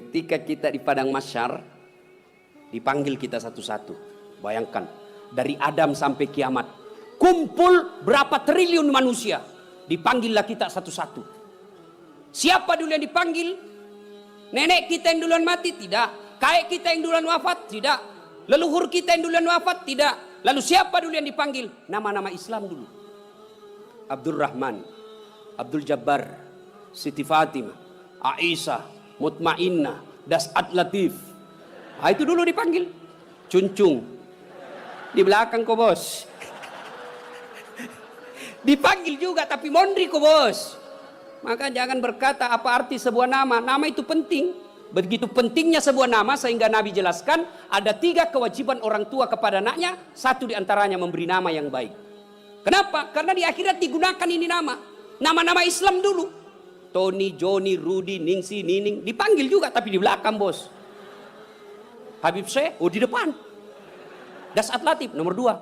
ketika kita di padang mahsyar, dipanggil kita satu-satu. Bayangkan, dari Adam sampai kiamat, kumpul berapa triliun manusia, dipanggillah kita satu-satu. Siapa dulu yang dipanggil? Nenek kita yang duluan mati? Tidak. Kakek kita yang duluan wafat? Tidak. Leluhur kita yang duluan wafat? Tidak. Lalu siapa dulu yang dipanggil? Nama-nama Islam dulu. Abdul Rahman, Abdul Jabbar, Siti Fatimah, Aisyah, Mutmainnah, Das'at Latif. Nah, itu dulu dipanggil. Cuncung. Di belakang kok bos. Dipanggil juga tapi mondri kok bos. Maka jangan berkata apa arti sebuah nama. Nama itu penting. Begitu pentingnya sebuah nama sehingga Nabi jelaskan ada 3 kewajiban orang tua kepada anaknya. 1 diantaranya memberi nama yang baik. Kenapa? Karena di akhirat digunakan ini nama. Nama-nama Islam dulu. Tony, Joni, Rudy, Ningsi, Nining. Dipanggil juga tapi di belakang bos. Habib Syekh, oh di depan. Das'at Latif, nomor 2.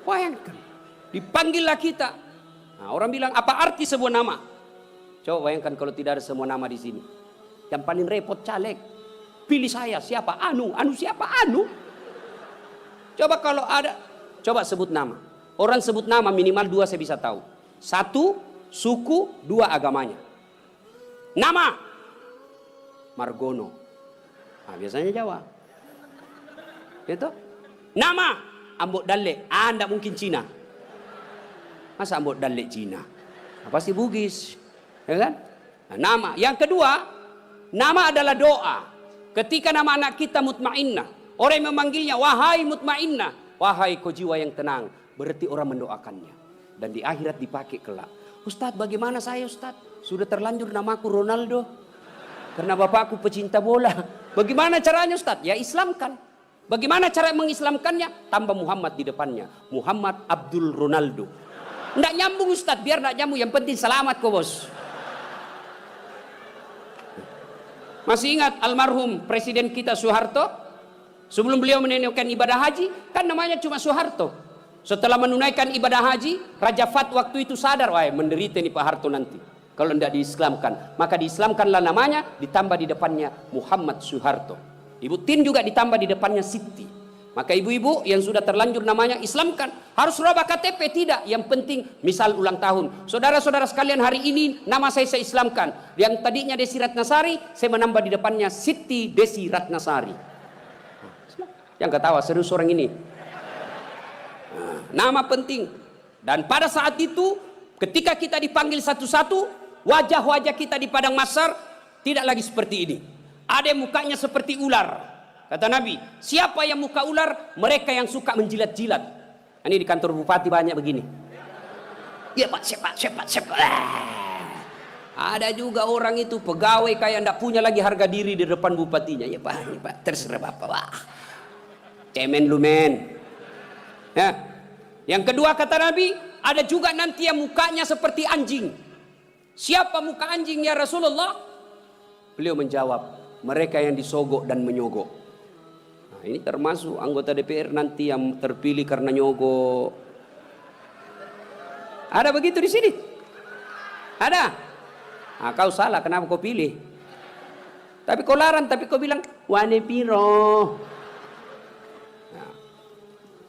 Bayangkan. Dipanggillah kita. Nah, orang bilang apa arti sebuah nama? Coba bayangkan kalau tidak ada semua nama di sini. Yang paling repot caleg. Pilih saya, siapa? Anu siapa? Anu. Coba kalau ada... Coba sebut nama. Orang sebut nama minimal 2 saya bisa tahu. 1, suku, 2 agamanya. Nama. Margono. Nah, biasanya Jawa. Gitu? Nama. Ambok Dalle. Anda mungkin Cina. Masa Ambok Dalle Cina? Nah, pasti Bugis. Ya kan? Nah, nama. Yang kedua, nama adalah doa. Ketika nama anak kita Mutmainnah. Orang yang memanggilnya, wahai Mutmainnah. Wahai kau jiwa yang tenang, berarti orang mendoakannya. Dan di akhirat dipakai kelak. Ustadz, bagaimana saya Ustadz? Sudah terlanjur namaku Ronaldo. Karena bapakku pecinta bola. Bagaimana caranya Ustadz? Ya Islamkan. Bagaimana cara mengislamkannya? Tambah Muhammad di depannya. Muhammad Abdul Ronaldo. Nggak nyambung Ustadz, biar nggak nyambung. Yang penting selamat kok bos. Masih ingat almarhum Presiden kita Soeharto? Sebelum beliau menunaikan ibadah haji, kan namanya cuma Soeharto. Setelah menunaikan ibadah haji, Raja Fat waktu itu sadar, wah menderita nih Pak Harto nanti. Kalau tidak diislamkan, maka diislamkanlah namanya, ditambah di depannya Muhammad Soeharto. Ibu Tin juga ditambah di depannya Siti. Maka ibu-ibu yang sudah terlanjur namanya islamkan. Harus rubah KTP? Tidak. Yang penting misal ulang tahun. Saudara-saudara sekalian hari ini nama saya islamkan. Yang tadinya Desi Ratnasari, saya menambah di depannya Siti Desi Ratnasari. Yang ketawa serius orang ini. Nah, nama penting. Dan pada saat itu ketika kita dipanggil satu-satu, wajah-wajah kita di padang mahsyar tidak lagi seperti ini. Ada yang mukanya seperti ular. Kata Nabi, siapa yang muka ular? Mereka yang suka menjilat-jilat. Ini di kantor bupati banyak begini. Ya Pak, siapa. Ada juga orang itu pegawai kayak ndak punya lagi harga diri di depan bupatinya. Ya Pak, terserah Bapak. Wah. Cemen lumen. Ya. Yang kedua kata Nabi, ada juga nanti yang mukanya seperti anjing. Siapa muka anjing ya Rasulullah? Beliau menjawab, mereka yang disogok dan menyogok. Nah, ini termasuk anggota DPR nanti yang terpilih karena nyogok. Ada begitu di sini? Ada? Nah, kau salah, kenapa kau pilih? Tapi kau larang, tapi kau bilang, wane piro.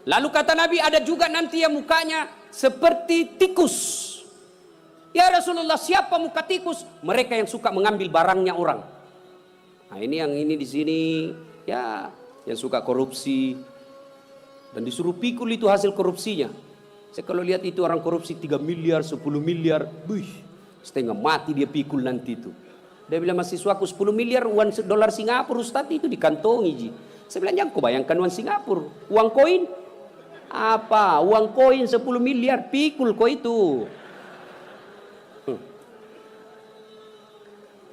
Lalu kata Nabi ada juga nanti yang mukanya seperti tikus. Ya Rasulullah, siapa muka tikus? Mereka yang suka mengambil barangnya orang. Nah ini yang ini di sini ya yang suka korupsi dan disuruh pikul itu hasil korupsinya. Saya kalau lihat itu orang korupsi 3 miliar, 10 miliar, setengah mati dia pikul nanti itu. Dia bilang mahasiswaku 10 miliar uang dolar Singapura Ustaz itu dikantongi ji. Saya bilang jangan kau bayangkan uang Singapura, uang koin. Apa? Uang koin 10 miliar, pikul kau itu.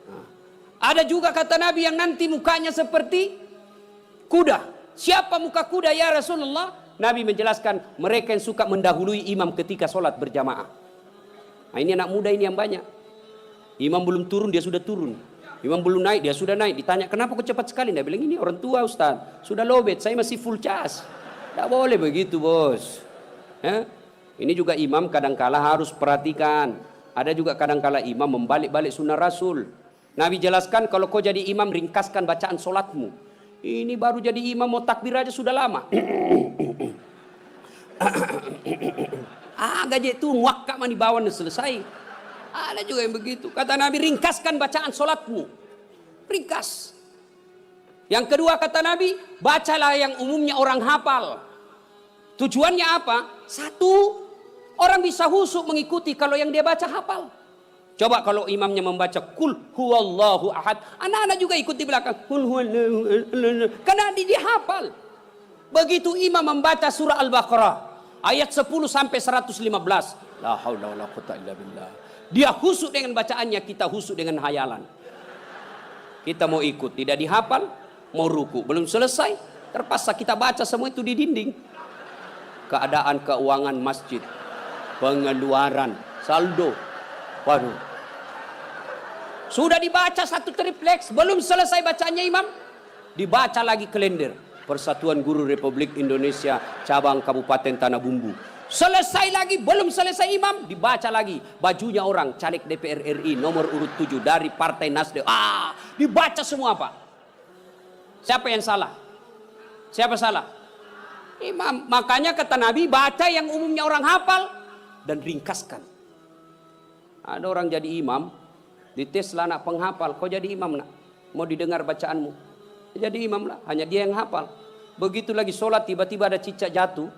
Nah. Ada juga kata Nabi yang nanti mukanya seperti kuda. Siapa muka kuda ya Rasulullah? Nabi menjelaskan mereka yang suka mendahului imam ketika sholat berjamaah. Nah ini anak muda ini yang banyak. Imam belum turun dia sudah turun. Imam belum naik dia sudah naik. Ditanya kenapa kok cepat sekali? Dia bilang ini orang tua Ustaz. Sudah lowbat, saya masih full charge. Tidak boleh begitu bos. Ini juga imam kadangkala harus perhatikan. Ada juga kadangkala imam membalik-balik sunnah Rasul. Nabi jelaskan kalau kau jadi imam ringkaskan bacaan solatmu. Ini baru jadi imam mau takbir aja sudah lama. Gaji itu muakkak mani bawan selesai. Ada juga yang begitu. Kata Nabi ringkaskan bacaan solatmu. Ringkas. Yang kedua kata Nabi, bacalah yang umumnya orang hafal. Tujuannya apa? Satu, orang bisa husuk mengikuti kalau yang dia baca hafal. Coba kalau imamnya membaca kul huwallahu ahad, anak-anak juga ikut di belakang. Kul huwallahu ahad. Karena dia hafal. Begitu imam membaca surah Al-Baqarah ayat 10 sampai 115. La haula wala quwwata illa billah. Dia husuk dengan bacaannya, kita husuk dengan hayalan. Kita mau ikut, tidak dihafal, mau ruku, belum selesai, terpaksa kita baca semua itu di dinding. Keadaan keuangan masjid, pengeluaran, saldo. Waduh. Sudah dibaca satu tripleks, belum selesai bacanya imam, dibaca lagi kalender. Persatuan Guru Republik Indonesia cabang Kabupaten Tanah Bumbu. Selesai lagi, belum selesai imam, dibaca lagi. Bajunya orang, caleg DPR RI nomor urut 7 dari Partai Nasdem. Dibaca semua Pak. Siapa yang salah? Siapa salah? Imam. Makanya kata Nabi, baca yang umumnya orang hafal dan ringkaskan. Ada orang jadi imam, dites lah anak penghafal, kau jadi imam nak? Mau didengar bacaanmu? Jadi imam lah, hanya dia yang hafal. Begitu lagi sholat, tiba-tiba ada cicak jatuh,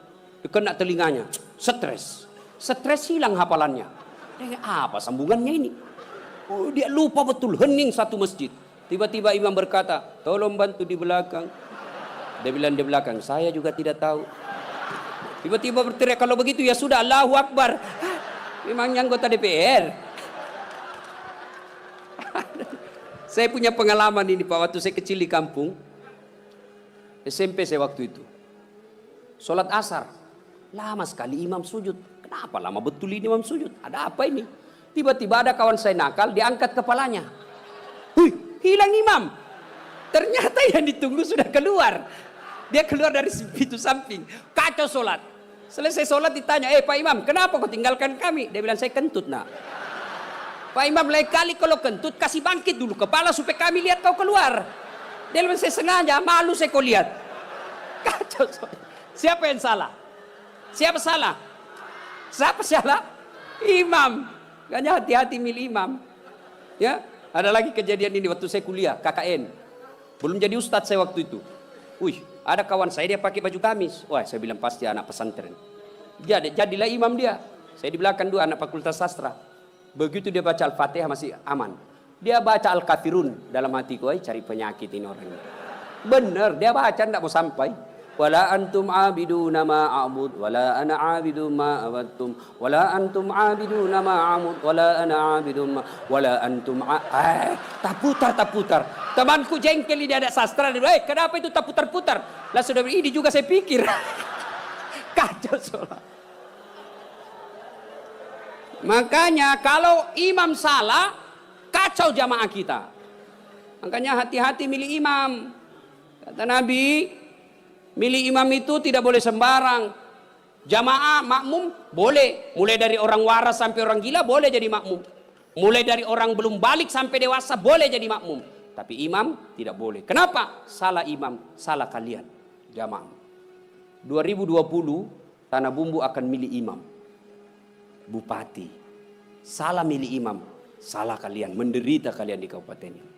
kena telinganya, stres hilang hafalannya. Apa sambungannya ini? Dia lupa betul, hening satu masjid. Tiba-tiba imam berkata, tolong bantu di belakang. Dia bilang di belakang, saya juga tidak tahu. Tiba-tiba berteriak, kalau begitu ya sudah, Allahu Akbar. Memangnya anggota DPR. Saya punya pengalaman ini Pak, waktu saya kecil di kampung, SMP saya waktu itu. Sholat asar, lama sekali imam sujud. Kenapa lama betul ini imam sujud? Ada apa ini? Tiba-tiba ada kawan saya nakal, diangkat kepalanya. Hilang imam. Ternyata yang ditunggu sudah keluar. Dia keluar dari pintu samping. Kacau sholat. Selesai sholat ditanya, Pak Imam, kenapa kau tinggalkan kami? Dia bilang, saya kentut nak. Pak Imam, lain kali kalau kentut, kasih bangkit dulu kepala supaya kami lihat kau keluar. Dia bilang, saya sengaja, malu saya kau lihat. Kacau sholat. Siapa yang salah? Siapa salah? Siapa salah? Imam. Makanya hati-hati milih imam. Ya, ada lagi kejadian ini waktu saya kuliah, KKN. Belum jadi ustadz saya waktu itu. Ada kawan saya dia pakai baju gamis. Wah, saya bilang pasti anak pesantren. Jadilah imam dia. Saya di belakang dua anak fakultas sastra. Begitu dia baca Al-Fatihah masih aman. Dia baca Al-Kafirun dalam hatiku, cari penyakit ini orang ini. Benar, dia baca enggak mau sampai. Wala antum abiduna ma a'bud wala ana abidu ma abattum wala antum abiduna ma a'bud wala ana abidu ma wala antum tak putar. Temanku jengkel ini ada sastra, kenapa itu tak putar-putar? Lah sudah ini juga saya pikir. Kacau sholat. Makanya kalau imam salah, kacau jamaah kita. Makanya hati-hati milih imam. Kata Nabi, milih imam itu tidak boleh sembarang. Jamaah makmum boleh, mulai dari orang waras sampai orang gila boleh jadi makmum. Mulai dari orang belum balik sampai dewasa boleh jadi makmum. Tapi imam tidak boleh. Kenapa? Salah imam, salah kalian. Jamaah. 2020 Tanah Bumbu akan milih imam. Bupati. Salah milih imam, salah kalian, menderita kalian di kabupaten ini.